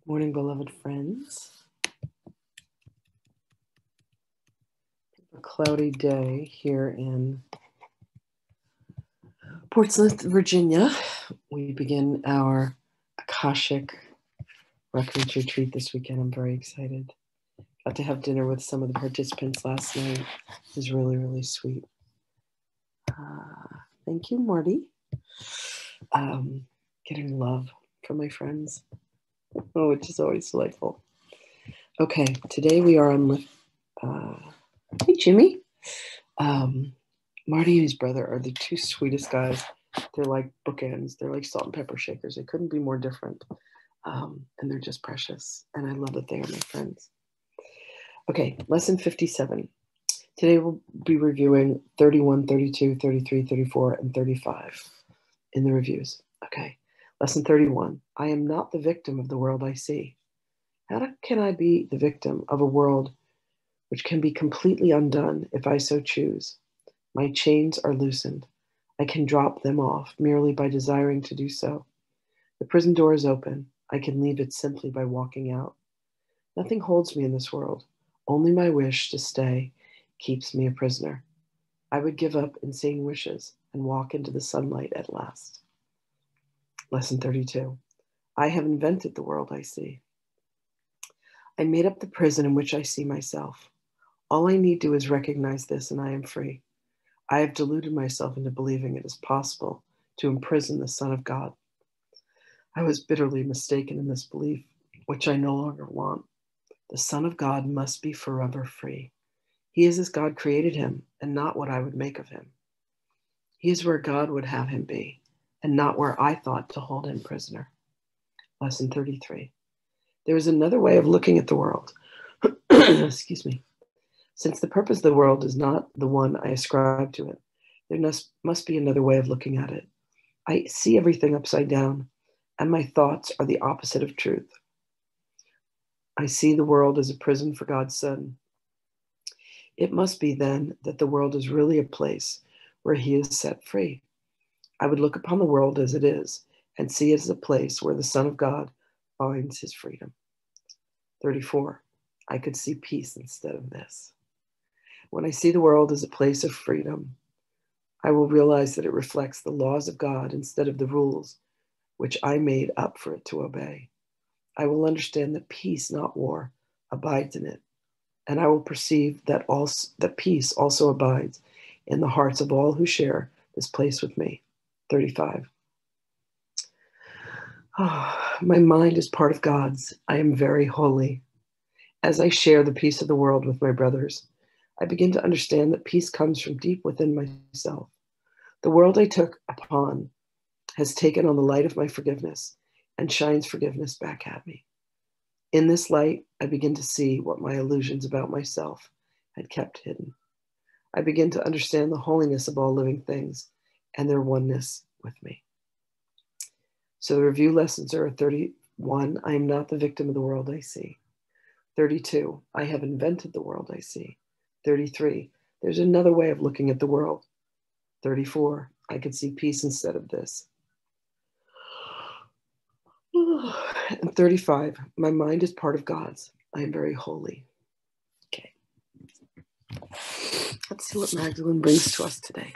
Morning, beloved friends. A cloudy day here in Portsmouth, Virginia. We begin our Akashic Records retreat this weekend. I'm very excited. Got to have dinner with some of the participants last night. It was really, really sweet. Thank you, Marty. Getting love from my friends, which is always delightful. Okay, today we are on hey, Jimmy. Marty and his brother are the two sweetest guys. They're like bookends. They're like salt and pepper shakers. They couldn't be more different. And they're just precious. And I love that they are my friends. Okay, lesson 57. Today we'll be reviewing 31, 32, 33, 34, and 35 in the reviews. Okay, lesson 31. I am not the victim of the world I see. How can I be the victim of a world which can be completely undone if I so choose? My chains are loosened. I can drop them off merely by desiring to do so. The prison door is open. I can leave it simply by walking out. Nothing holds me in this world. Only my wish to stay keeps me a prisoner. I would give up insane wishes and walk into the sunlight at last. Lesson 32. I have invented the world I see. I made up the prison in which I see myself. All I need to is recognize this and I am free. I have deluded myself into believing it is possible to imprison the Son of God. I was bitterly mistaken in this belief, which I no longer want. The Son of God must be forever free. He is as God created him, and not what I would make of him. He is where God would have him be, and not where I thought to hold him prisoner. Lesson 33. There is another way of looking at the world. Excuse me. Since the purpose of the world is not the one I ascribe to it, there must be another way of looking at it. I see everything upside down, and my thoughts are the opposite of truth. I see the world as a prison for God's Son. It must be then that the world is really a place where he is set free. I would look upon the world as it is and see it as a place where the Son of God finds his freedom. 34. I could see peace instead of this. When I see the world as a place of freedom, I will realize that it reflects the laws of God instead of the rules which I made up for it to obey. I will understand that peace, not war, abides in it, and I will perceive that peace also abides in the hearts of all who share this place with me. 35. My mind is part of God's. I am very holy. As I share the peace of the world with my brothers, I begin to understand that peace comes from deep within myself. The world I took upon has taken on the light of my forgiveness and shines forgiveness back at me. In this light, I begin to see what my illusions about myself had kept hidden. I begin to understand the holiness of all living things and their oneness with me. So the review lessons are 31, I am not the victim of the world I see. 32, I have invented the world I see. 33, there's another way of looking at the world. 34, I could see peace instead of this. And 35, my mind is part of God's. I am very holy. Okay. Let's see what Magdalene brings to us today.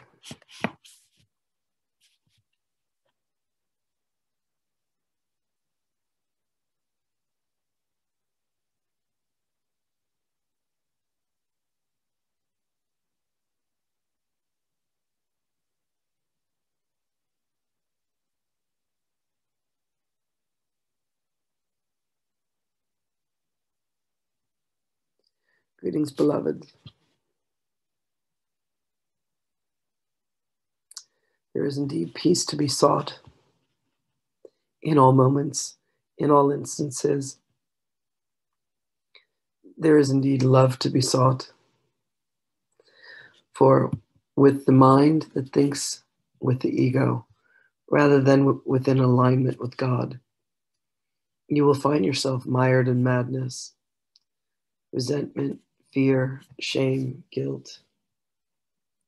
Greetings, beloved. There is indeed peace to be sought in all moments, in all instances. There is indeed love to be sought. For with the mind that thinks with the ego, rather than within alignment with God, you will find yourself mired in madness, resentment, fear, shame, guilt,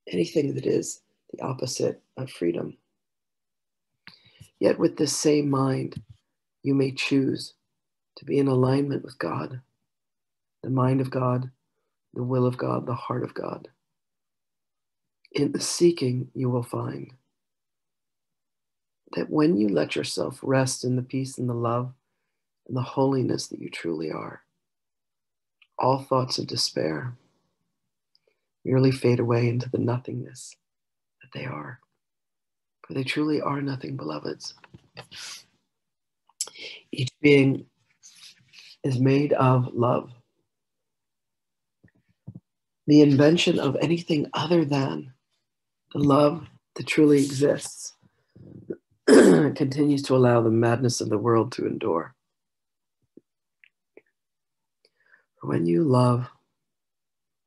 anything that is the opposite of freedom. Yet with this same mind, you may choose to be in alignment with God, the mind of God, the will of God, the heart of God. In the seeking, you will find that when you let yourself rest in the peace and the love and the holiness that you truly are, all thoughts of despair merely fade away into the nothingness that they are. For they truly are nothing, beloveds. Each being is made of love. The invention of anything other than the love that truly exists continues to allow the madness of the world to endure. When you love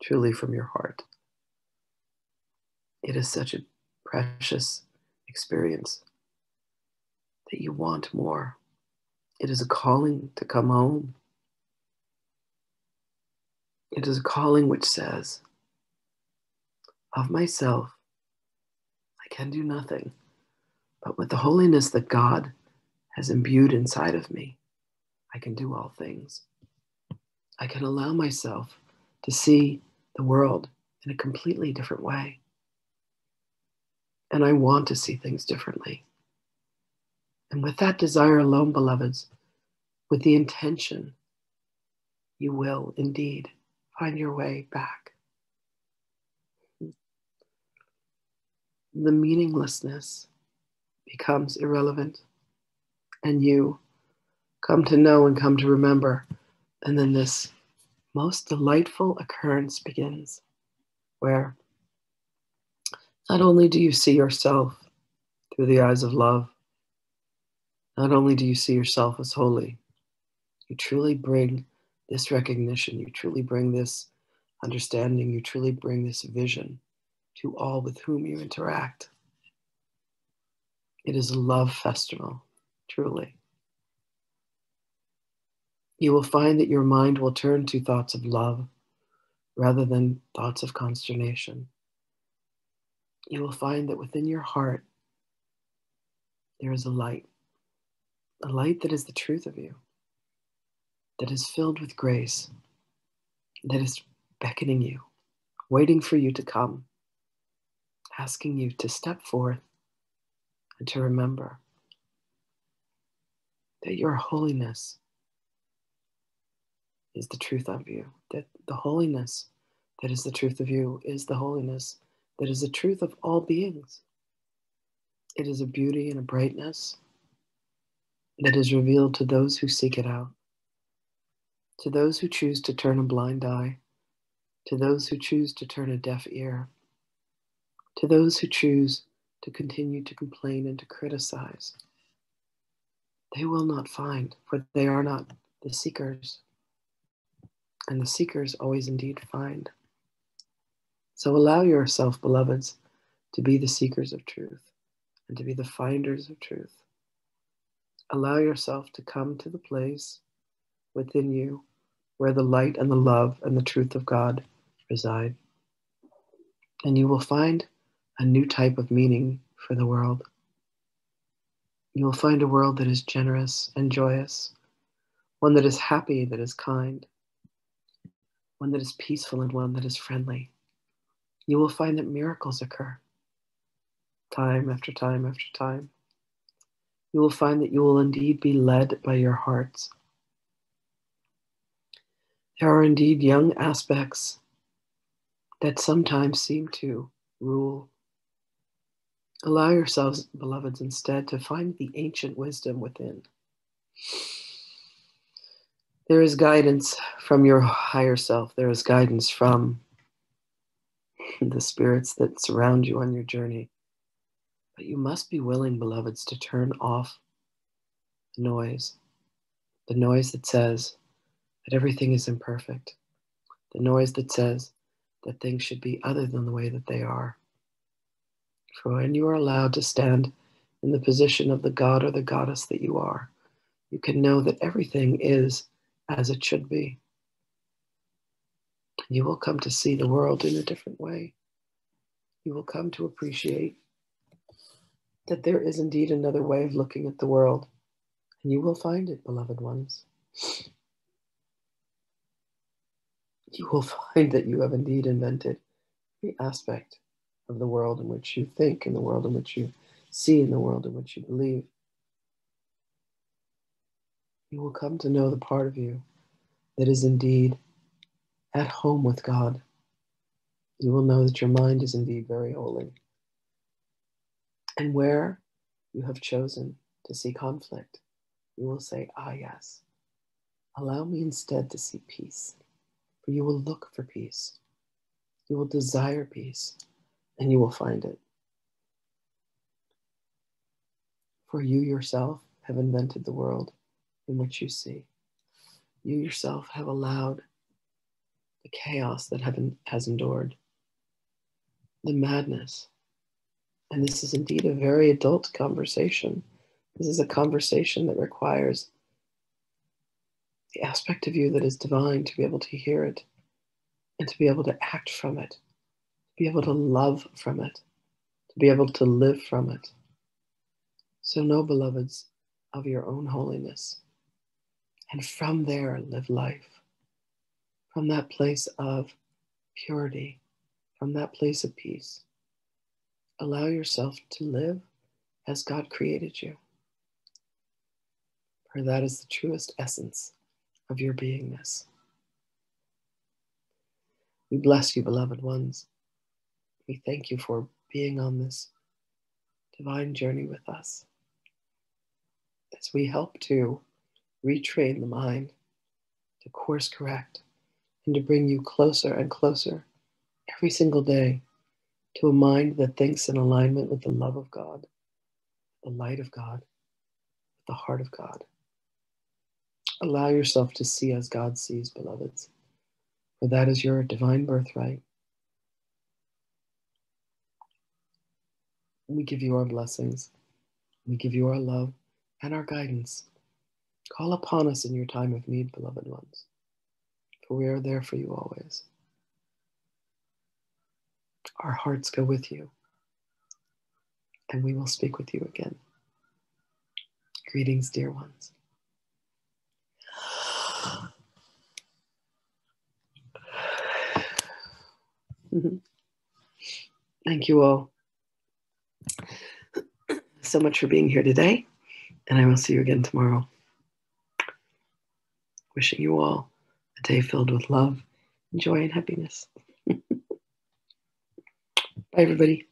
truly from your heart, it is such a precious experience that you want more. It is a calling to come home. It is a calling which says, of myself, I can do nothing, but with the holiness that God has imbued inside of me, I can do all things. I can allow myself to see the world in a completely different way. And I want to see things differently. And with that desire alone, beloveds, with the intention, you will indeed find your way back. The meaninglessness becomes irrelevant, and you come to know and come to remember. And then this most delightful occurrence begins, where not only do you see yourself through the eyes of love, not only do you see yourself as holy, you truly bring this recognition, you truly bring this understanding, you truly bring this vision to all with whom you interact. It is a love festival, truly. You will find that your mind will turn to thoughts of love rather than thoughts of consternation. You will find that within your heart, there is a light that is the truth of you, that is filled with grace, that is beckoning you, waiting for you to come, asking you to step forth and to remember that your holiness is the truth of you, that the holiness that is the truth of you is the holiness that is the truth of all beings. It is a beauty and a brightness that is revealed to those who seek it out, to those who choose to turn a blind eye, to those who choose to turn a deaf ear, to those who choose to continue to complain and to criticize. They will not find, for they are not the seekers. And the seekers always indeed find. So allow yourself, beloveds, to be the seekers of truth and to be the finders of truth. Allow yourself to come to the place within you where the light and the love and the truth of God reside. And you will find a new type of meaning for the world. You will find a world that is generous and joyous, one that is happy, that is kind, one that is peaceful, and one that is friendly. You will find that miracles occur time after time after time. You will find that you will indeed be led by your hearts. There are indeed young aspects that sometimes seem to rule. Allow yourselves, beloveds, instead to find the ancient wisdom within. There is guidance from your higher self. There is guidance from the spirits that surround you on your journey. But you must be willing, beloveds, to turn off the noise that says that everything is imperfect, the noise that says that things should be other than the way that they are. For when you are allowed to stand in the position of the God or the goddess that you are, you can know that everything is as it should be. You will come to see the world in a different way. You will come to appreciate that there is indeed another way of looking at the world. And you will find it, beloved ones. you will find that you have indeed invented every aspect of the world in which you think, in the world in which you see, in the world in which you believe. You will come to know the part of you that is indeed at home with God. You will know that your mind is indeed very holy. And where you have chosen to see conflict, you will say, ah, yes, allow me instead to see peace. For you will look for peace. You will desire peace, and you will find it. For you yourself have invented the world in which you see. You yourself have allowed the chaos that heaven has endured, the madness. And this is indeed a very adult conversation. This is a conversation that requires the aspect of you that is divine to be able to hear it and to be able to act from it, to be able to love from it, to be able to live from it. So know, beloveds, of your own holiness. And from there, live life. From that place of purity, from that place of peace. Allow yourself to live as God created you. For that is the truest essence of your beingness. We bless you, beloved ones. We thank you for being on this divine journey with us as we help to retrain the mind, to course correct, and to bring you closer and closer every single day to a mind that thinks in alignment with the love of God, the light of God, the heart of God. Allow yourself to see as God sees, beloveds, for that is your divine birthright. We give you our blessings. We give you our love and our guidance. Call upon us in your time of need, beloved ones, for we are there for you always. Our hearts go with you, and we will speak with you again. Greetings, dear ones. Thank you all so much for being here today, and I will see you again tomorrow. Wishing you all a day filled with love, joy, and happiness. Bye, everybody.